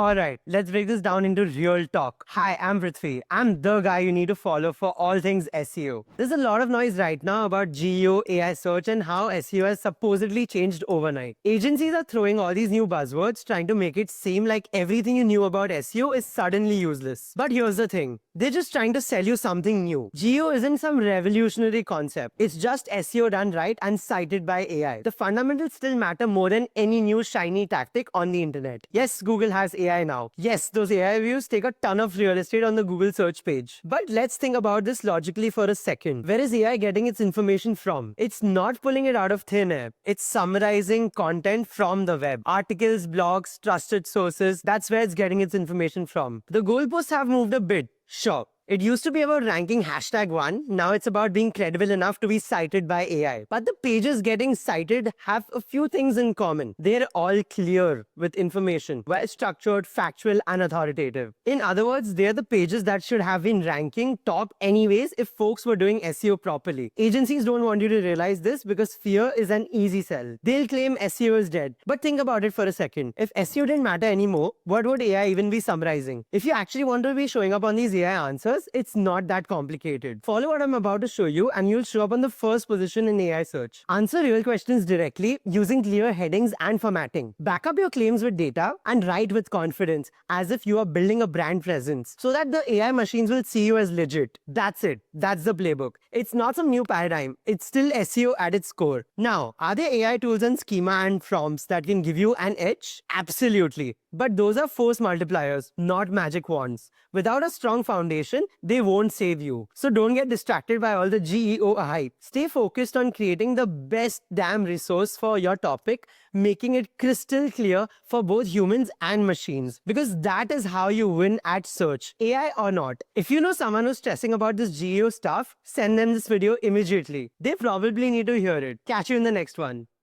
Alright, let's break this down into real talk. Hi, I'm Prithvi. I'm the guy you need to follow for all things SEO. There's a lot of noise right now about GEO, AI search, and how SEO has supposedly changed overnight. Agencies are throwing all these new buzzwords, trying to make it seem like everything you knew about SEO is suddenly useless. But here's the thing, they're just trying to sell you something new. GEO isn't some revolutionary concept, it's just SEO done right and cited by AI. The fundamentals still matter more than any new shiny tactic on the internet. Yes, Google has AI now. Yes, those AI views take a ton of real estate on the Google search page. But let's think about this logically for a second. Where is AI getting its information from? It's not pulling it out of thin air. It's summarizing content from the web. Articles, blogs, trusted sources, that's where it's getting its information from. The goalposts have moved a bit, sure. It used to be about ranking #1, now it's about being credible enough to be cited by AI. But the pages getting cited have a few things in common. They're all clear with information, well structured, factual, and authoritative. In other words, they're the pages that should have been ranking top anyways if folks were doing SEO properly. Agencies don't want you to realize this because fear is an easy sell. They'll claim SEO is dead. But think about it for a second. If SEO didn't matter anymore, what would AI even be summarizing? If you actually want to be showing up on these AI answers, it's not that complicated. Follow what I'm about to show you and you'll show up on the first position in AI search. Answer real questions directly using clear headings and formatting. Back up your claims with data and write with confidence as if you are building a brand presence so that the AI machines will see you as legit. That's it. That's the playbook. It's not some new paradigm. It's still SEO at its core. Now, are there AI tools and schema and prompts that can give you an edge? Absolutely. But those are force multipliers, not magic wands. Without a strong foundation, they won't save you. So don't get distracted by all the GEO hype. Stay focused on creating the best damn resource for your topic, making it crystal clear for both humans and machines. Because that is how you win at search, AI or not. If you know someone who's stressing about this GEO stuff, send them this video immediately. They probably need to hear it. Catch you in the next one.